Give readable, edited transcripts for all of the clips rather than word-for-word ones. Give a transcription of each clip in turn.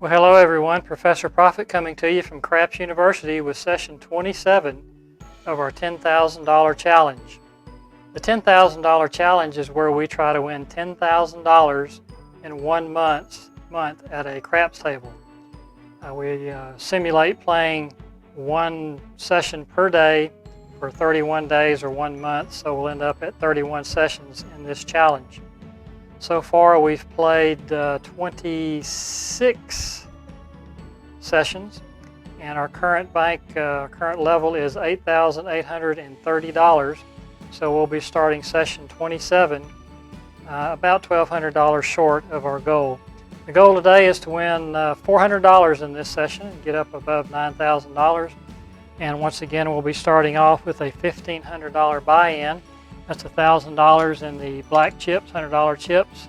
Well, hello everyone. Professor Profit coming to you from Craps University with session 27 of our $10,000 challenge. The $10,000 challenge is where we try to win $10,000 in 1 month at a craps table. We simulate playing one session per day for 31 days or 1 month, so we'll end up at 31 sessions in this challenge. So far we've played 26 sessions, and our current current level is $8,830. So we'll be starting session 27 about $1,200 short of our goal. The goal today is to win $400 in this session and get up above $9,000. And once again, we'll be starting off with a $1,500 buy-in. That's $1,000 in the black chips, $100 chips,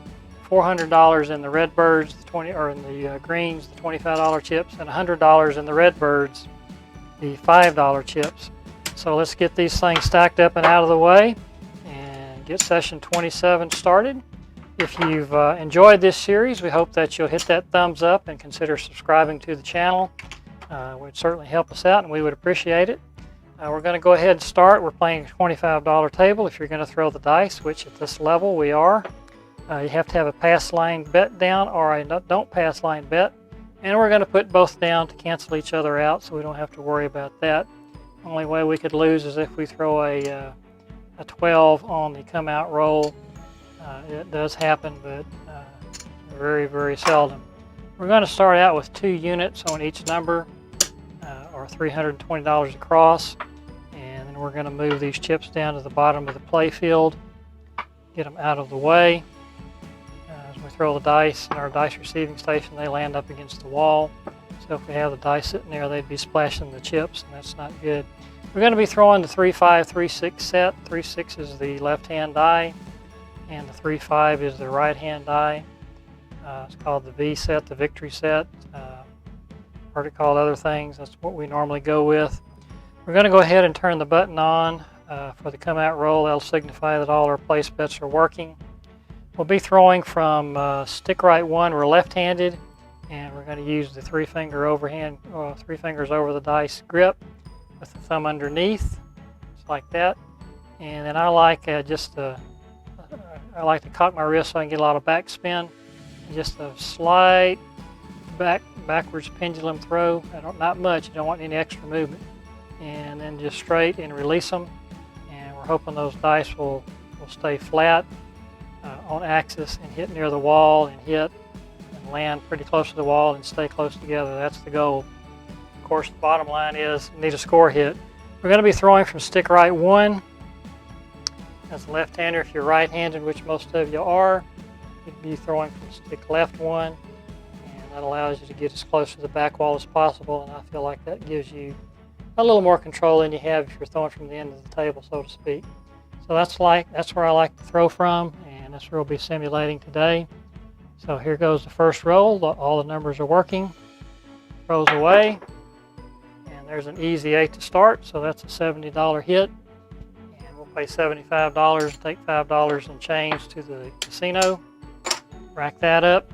$400 in the Redbirds, in the greens, the $25 chips, and $100 in the Redbirds, the $5 chips. So let's get these things stacked up and out of the way and get session 27 started. If you've enjoyed this series, we hope that you'll hit that thumbs up and consider subscribing to the channel. It would certainly help us out and we would appreciate it. We're going to go ahead and start. We're playing a $25 table if you're going to throw the dice, which at this level we are. You have to have a pass line bet down or a don't pass line bet. And we're going to put both down to cancel each other out so we don't have to worry about that. Only way we could lose is if we throw a 12 on the come out roll. It does happen, but very, very seldom. We're going to start out with 2 units on each number, or $320 across. And then we're going to move these chips down to the bottom of the play field, get them out of the way. As we throw the dice in our dice receiving station, they land up against the wall. So if we have the dice sitting there, they'd be splashing the chips, and that's not good. We're going to be throwing the 3-5, 3-6 set. 3-6 is the left-hand die, and the 3-5 is the right-hand die. It's called the V set, the victory set. Heard it called other things. That's what we normally go with. We're going to go ahead and turn the button on for the come out roll. That'll signify that all our place bets are working. We'll be throwing from stick right 1. We're left-handed, and we're going to use the 3 fingers over the dice grip with the thumb underneath, just like that. And then I like I like to cock my wrist so I can get a lot of back spin. Just a slight backwards pendulum throw. Not much. You don't want any extra movement. And then just straight and release them. And we're hoping those dice will stay flat on axis and hit near the wall and hit and land pretty close to the wall and stay close together. That's the goal. Of course, the bottom line is you need a score hit. We're going to be throwing from stick right 1. As a left-hander, if you're right-handed, which most of you are, you'd be throwing from stick left 1, and that allows you to get as close to the back wall as possible, and I feel like that gives you a little more control than you have if you're throwing from the end of the table, so to speak. So that's where I like to throw from, and that's where we'll be simulating today. So here goes the first roll. All the numbers are working. Throws away, and there's an easy 8 to start, so that's a $70 hit. And we'll pay $75, take $5 and change to the casino. Rack that up,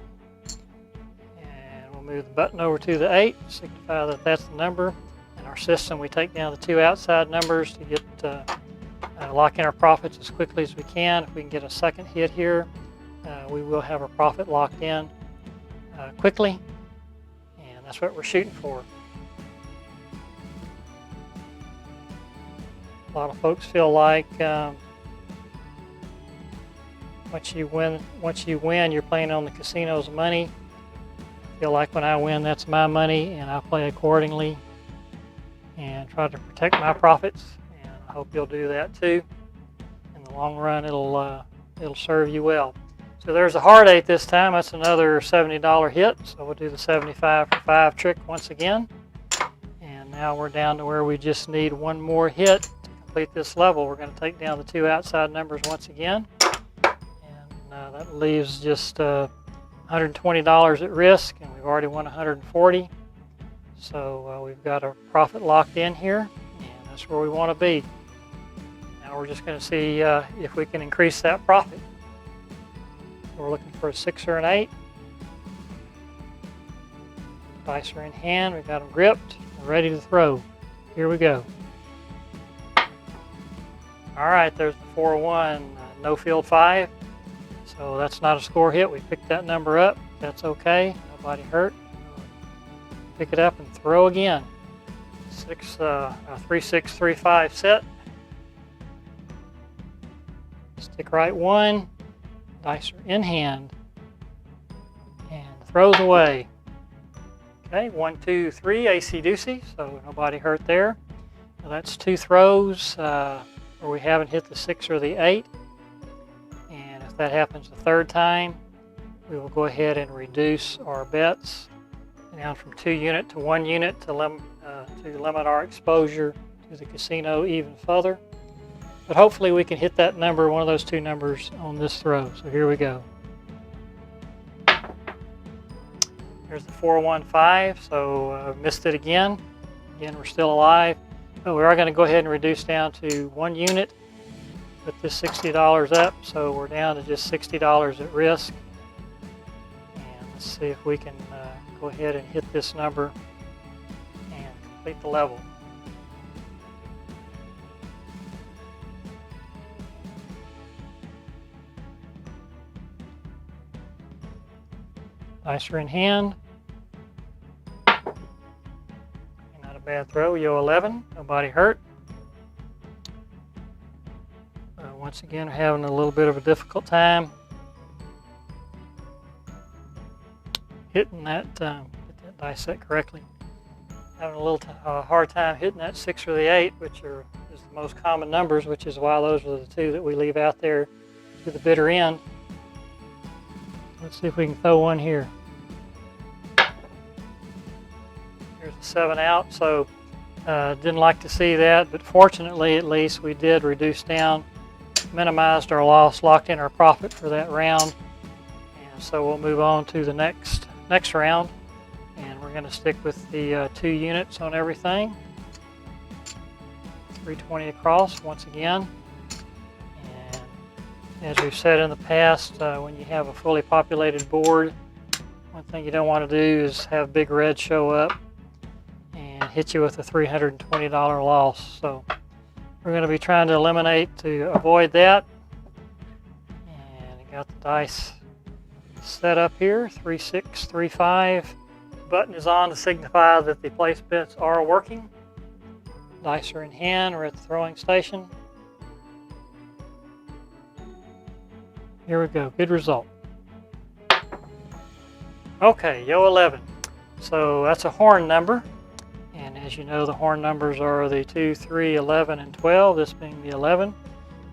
and we'll move the button over to the 8, signify that that's the number. In our system, we take down the 2 outside numbers to get lock in our profits as quickly as we can. If we can get a second hit here, we will have our profit locked in quickly, and that's what we're shooting for. A lot of folks feel like once you win, you're playing on the casino's money. I feel like when I win, that's my money, and I play accordingly and try to protect my profits. And I hope you'll do that too. In the long run, it'll serve you well. So there's a hard 8 this time. That's another $70 hit. So we'll do the 75 for 5 trick once again. And now we're down to where we just need 1 more hit to complete this level. We're going to take down the 2 outside numbers once again. That leaves just $120 at risk, and we've already won $140. So we've got a profit locked in here, and that's where we want to be. Now we're just going to see if we can increase that profit. We're looking for a 6 or an 8. Dice are in hand. We got them gripped. We're ready to throw. Here we go. All right, there's the 4-1 no field 5. So that's not a score hit. We picked that number up. That's okay. Nobody hurt. Pick it up and throw again. 3-6-3-5 set. Stick right 1. Dice are in hand. And throws away. Okay, 1, 2, 3, AC-deucey, so nobody hurt there. Now that's 2 throws where we haven't hit the 6 or the 8. And if that happens the 3rd time, we will go ahead and reduce our bets down from 2 unit to 1 unit to limit our exposure to the casino even further. But hopefully we can hit that number, one of those 2 numbers, on this throw. So here we go. There's the 4-1-5, so missed it again. Again, we're still alive. But we are going to go ahead and reduce down to 1 unit. Put this $60 up, so we're down to just $60 at risk. And let's see if we can go ahead and hit this number and complete the level. Dice are in hand. Not a bad throw. Yo 11. Nobody hurt. Once again, we're having a little bit of a difficult time hitting that. Get that dice set correctly. Having a little hard time hitting that 6 or the 8, which is the most common numbers, which is why those are the 2 that we leave out there to the bitter end. Let's see if we can throw one here. Here's a 7 out, so didn't like to see that, but fortunately at least we did reduce down, minimized our loss, locked in our profit for that round. And so we'll move on to the next round, and we're going to stick with the 2 units on everything. 320 across once again. As we've said in the past, when you have a fully populated board, one thing you don't want to do is have big red show up and hit you with a $320 loss. So we're going to be trying to eliminate to avoid that. And I got the dice set up here, 3-6, 3-5. Button is on to signify that the place bets are working. Dice are in hand. We're at the throwing station. Here we go. Good result. Okay, Yo 11. So that's a horn number. And as you know, the horn numbers are the 2, 3, 11, and 12, this being the 11.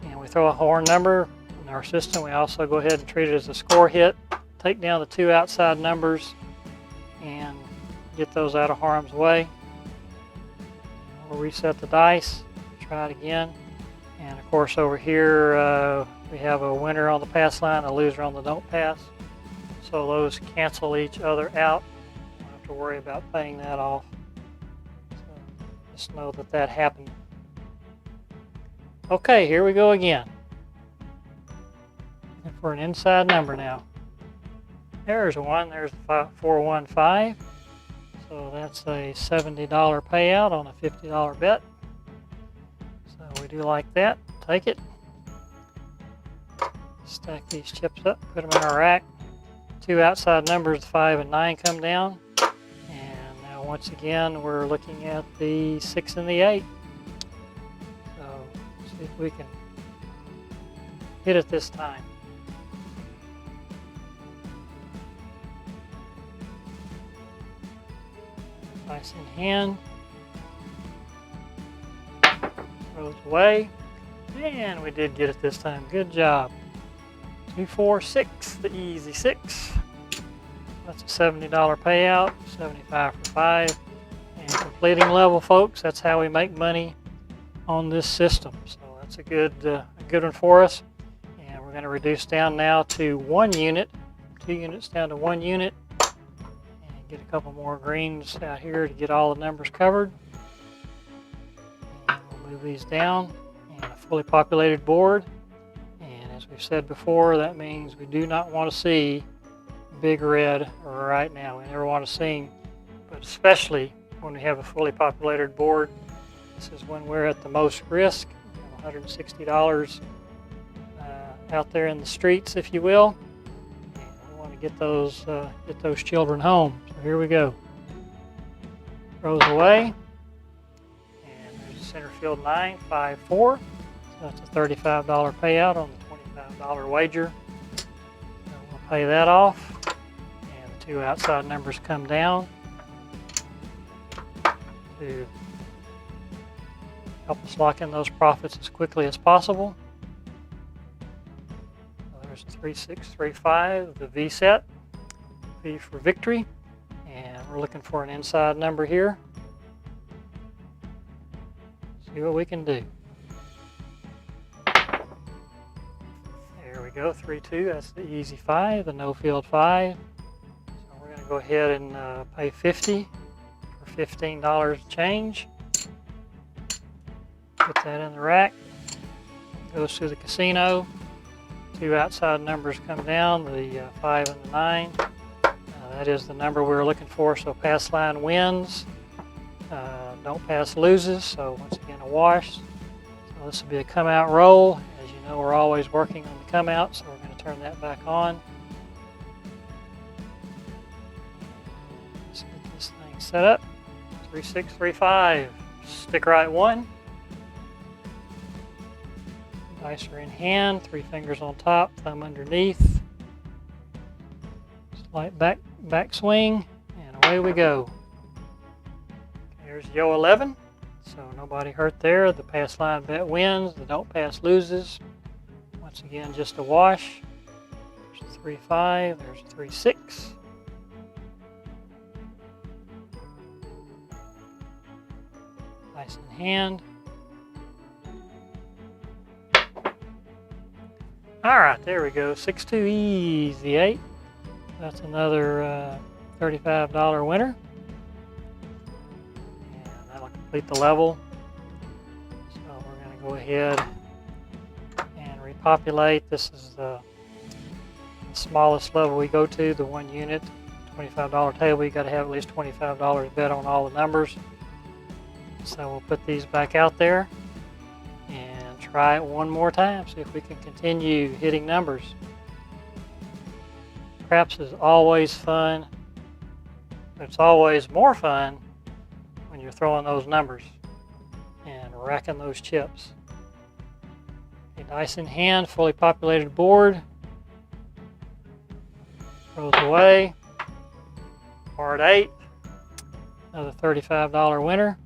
And we throw a horn number in our system. We also go ahead and treat it as a score hit. Take down the 2 outside numbers and get those out of harm's way. We'll reset the dice. Try it again. And of course over here we have a winner on the pass line, a loser on the don't pass. So those cancel each other out. Don't have to worry about paying that off. So just know that that happened. Okay, here we go again. Looking for an inside number now. There's one. There's the 4-1-5. So that's a $70 payout on a $50 bet. So we do like that. Take it. Stack these chips up, put them in our rack. 2 outside numbers, 5 and 9, come down. And now once again, we're looking at the 6 and the 8. So see if we can hit it this time. Dice in hand. Throws away. And we did get it this time. Good job. 2, 4, 6, the easy 6. That's a $70 payout, 75 for 5. And completing level, folks, that's how we make money on this system. So that's a good one for us. And we're going to reduce down now to 1 unit, 2 units down to 1 unit. And get a couple more greens out here to get all the numbers covered. And we'll move these down. And a fully populated board. As we've said before, that means we do not want to see big red right now. We never want to see him but especially when we have a fully populated board, this is when we're at the most risk. $160 out there in the streets, if you will. And we want to get those children home. So here we go. Throws away, and there's center field 9, 5, 4. So that's a $35 payout on the $25 wager. So we'll pay that off, and the two outside numbers come down to help us lock in those profits as quickly as possible. So there's 3, 6, 3, 5, the V set, V for victory, and we're looking for an inside number here. See what we can do. There we go, 3, 2, that's the easy 5, the no field 5. So we're going to go ahead and pay 50 for $15 change. Put that in the rack. Goes to the casino. Two outside numbers come down, the 5 and the 9. That is the number we were looking for, so pass line wins. Don't pass loses, so once again a wash. So this will be a come out roll. As you know, we're always working on the come out, so we're going to turn that back on. Let's get this thing set up. 3, 6, 3, 5. Stick right 1. Dice are in hand, 3 fingers on top, thumb underneath. Slight back swing, and away we go. There's Yo 11, so nobody hurt there. The pass line bet wins, the don't pass loses. Once again, just a wash. There's a 3, 5, there's a 3, 6. Dice in hand. All right, there we go. 6, 2, easy 8. That's another $35 winner. And that'll complete the level. So we're going to go ahead and repopulate. This is the smallest level we go to, the 1 unit, $25 table. You got to have at least $25 bet on all the numbers. So we'll put these back out there and try it one more time, see if we can continue hitting numbers. Craps is always fun, but it's always more fun when you're throwing those numbers and racking those chips. Okay, dice in hand, fully populated board. Throws away. Hard 8. Another $35 winner.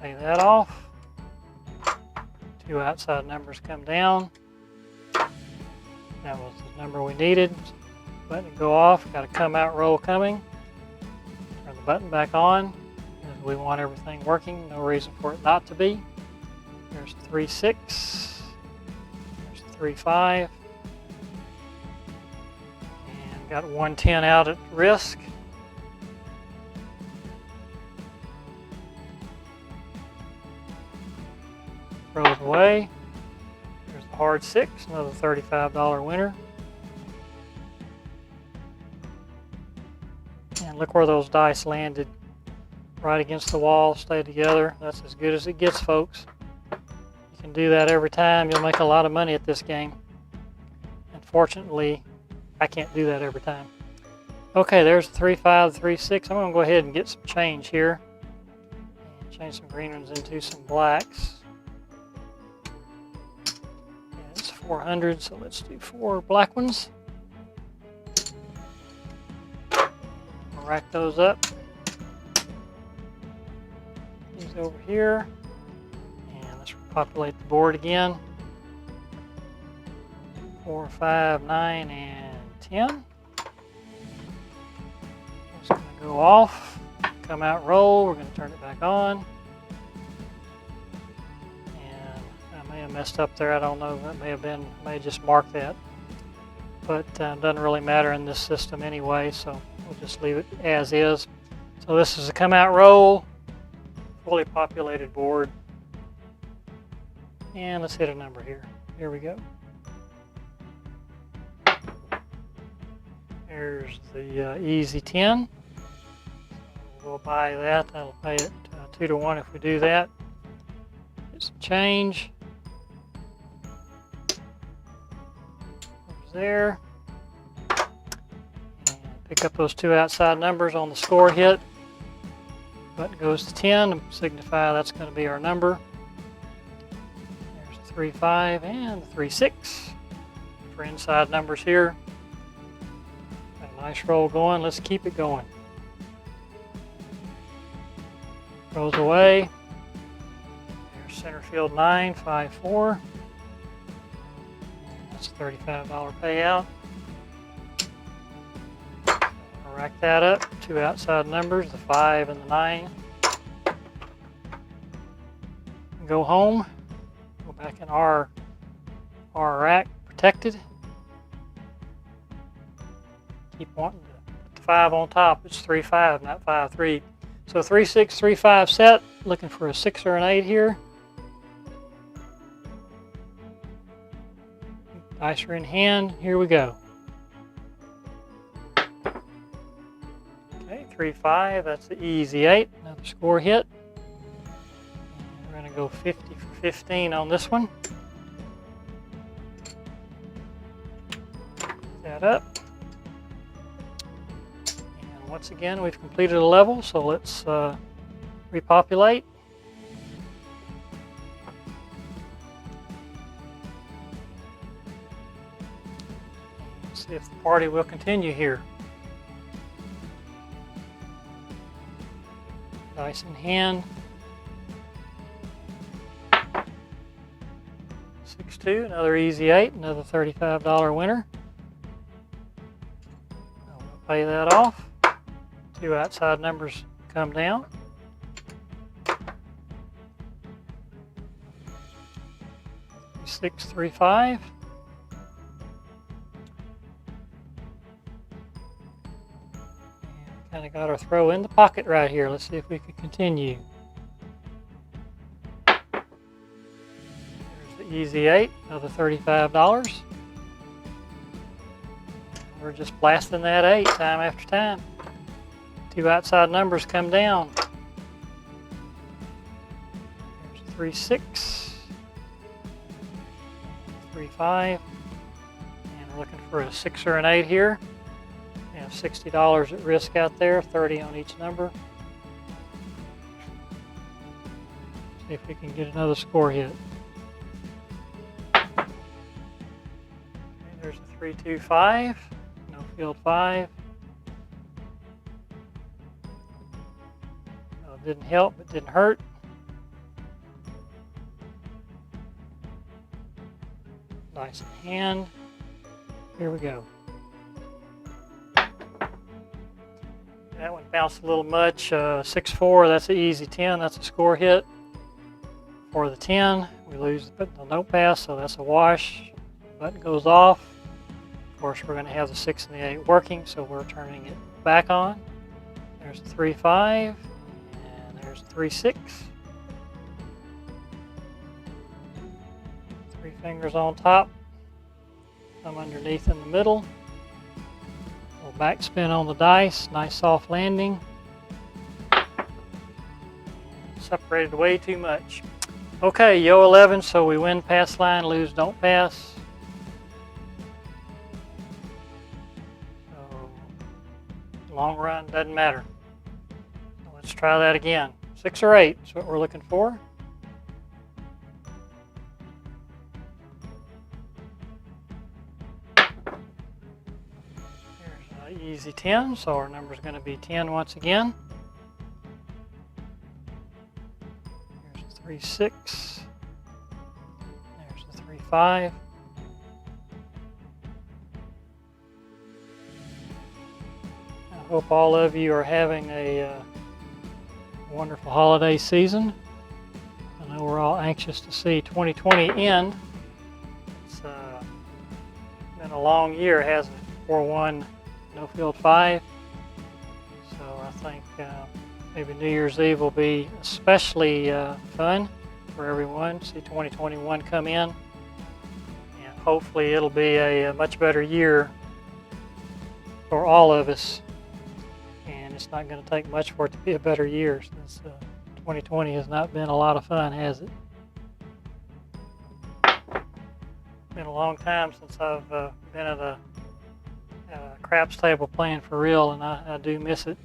Pay that off. 2 outside numbers come down. That was the number we needed. Button go off. Got a come out roll coming. Turn the button back on. We want everything working. No reason for it not to be. There's 3, 6. There's 3, 5. And got 110 out at risk. Throws away. There's the hard 6, another $35 winner. And look where those dice landed. Right against the wall, stay together. That's as good as it gets, folks. You can do that every time. You'll make a lot of money at this game. Unfortunately, I can't do that every time. Okay, there's the 3, 5, 3, 6. I'm going to go ahead and get some change here. And change some green ones into some blacks. And it's 400, so let's do 4 black ones. I'll rack those up. These over here. And let's repopulate the board again. 4, 5, 9, and 10. It's going to go off. Come out roll. We're going to turn it back on. And I may have messed up there. I don't know. That may have just marked that. But it doesn't really matter in this system anyway, so we'll just leave it as is. So this is a come out roll. Fully populated board. And let's hit a number here. Here we go. There's the easy 10. We'll buy that. That'll pay it 2 to 1 if we do that. Get some change. There's there. And pick up those 2 outside numbers on the score hit. Button goes to 10 to signify that's going to be our number. There's the 3, 5 and the 3, 6 for inside numbers here. Got a nice roll going. Let's keep it going. Goes away. There's center field 9, 5, 4. That's a $35 payout. Rack that up. 2 outside numbers, the 5 and the 9. Go home. Go back in our rack, protected. Keep wanting to put the 5 on top. It's 3, 5, not 5, 3. So 3, 6, 3, 5 set. Looking for a 6 or an 8 here. Dice are in hand. Here we go. Okay, 3, 5. That's the easy 8. Another score hit. And we're going to go 50 for 15 on this one. That up. And once again, we've completed a level, so let's repopulate. Let's see if the party will continue here. Dice in hand. 6, 2, another easy 8, another $35 winner. We'll pay that off. 2 outside numbers come down. 6, 3, 5. Kind of got our throw in the pocket right here. Let's see if we can continue. There's the easy 8, another $35. We're just blasting that 8 time after time. 2 outside numbers come down. There's 3, 6, 3, 5, and we're looking for a 6 or an 8 here. We have $60 at risk out there, 30 on each number. See if we can get another score hit. Okay, there's a 3, 2, 5, no field 5. No, it didn't help, it didn't hurt. Dice in hand. Here we go. That one bounced a little much. 6, 4, that's an easy 10. That's a score hit. For the 10, we lose the note pass, so that's a wash. Button goes off. Of course, we're going to have the 6 and the 8 working, so we're turning it back on. There's a 3, 5, and there's a 3, 6. 3 fingers on top. Thumb underneath in the middle. Backspin on the dice, nice soft landing. Separated way too much. Okay, yo 11, so we win pass line, lose don't pass. So, long run, doesn't matter. So let's try that again. 6 or 8 is what we're looking for. Easy 10, so our number is going to be 10 once again. There's a 3, 6. There's a 3, 5. I hope all of you are having a wonderful holiday season. I know we're all anxious to see 2020 end. It's been a long year, hasn't it? 4-1. No field 5, so I think maybe New Year's Eve will be especially fun for everyone. See 2021 come in, and hopefully it'll be a much better year for all of us, and it's not going to take much for it to be a better year, since 2020 has not been a lot of fun, has it? It's been a long time since I've been at a craps table playing for real, and I do miss it.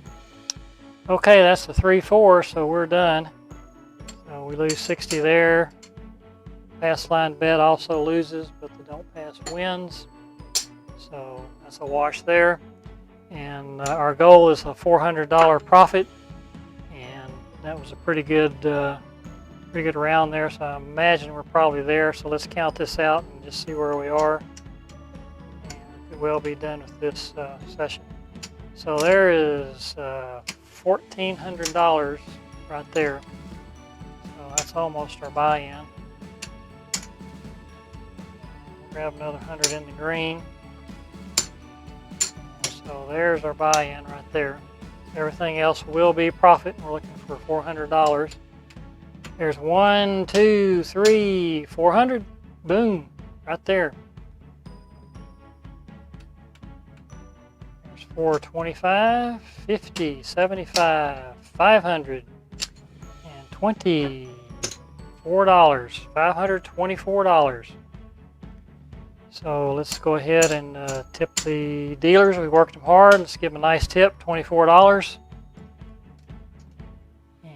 Okay, that's the 3-4, so we're done. So we lose 60 there. Pass line bet also loses, but the don't pass wins. So that's a wash there. And our goal is a $400 profit, and that was a pretty good round there. So I imagine we're probably there. So let's count this out and just see where we are, and we will be done with this session. So there is $1,400 right there. So that's almost our buy-in. Grab another 100 in the green. So there's our buy-in right there. Everything else will be profit. We're looking for $400. There's 1, 2, 3, 400. Boom, right there. There's 425, 50, 75, 500, and $24. $524. So let's go ahead and tip the dealers. We worked them hard. Let's give them a nice tip, $24. And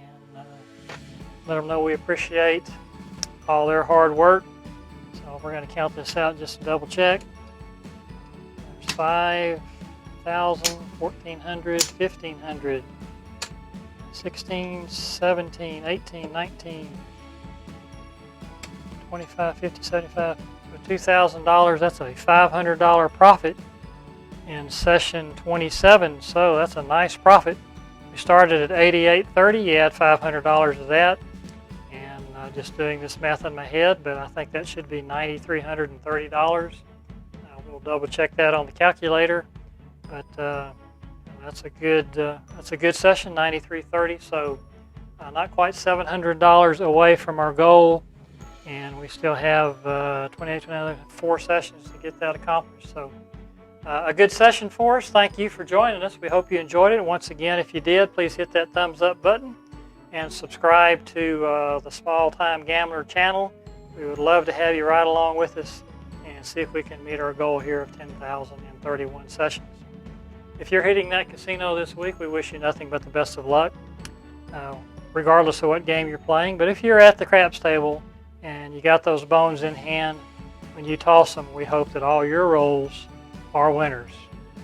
let them know we appreciate all their hard work. So we're going to count this out just to double check. There's 5,000, 1,400, 1,500, 16, 17, 18, 19, 25, 50, 75. $2,000, that's a $500 profit in session 27, so that's a nice profit. We started at $88.30, you add $500 to that, and just doing this math in my head, but I think that should be $9,330. We'll double check that on the calculator, but that's a good session, $93.30, so not quite $700 away from our goal. And we still have 4 sessions to get that accomplished. So a good session for us. Thank you for joining us. We hope you enjoyed it. And once again, if you did, please hit that thumbs up button and subscribe to the Small Time Gambler channel. We would love to have you right along with us and see if we can meet our goal here of 10,031 sessions. If you're hitting that casino this week, we wish you nothing but the best of luck, regardless of what game you're playing. But if you're at the craps table and you got those bones in hand, when you toss them, we hope that all your rolls are winners.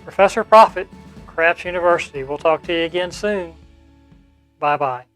Professor Profit from Craps University. We'll talk to you again soon. Bye-bye.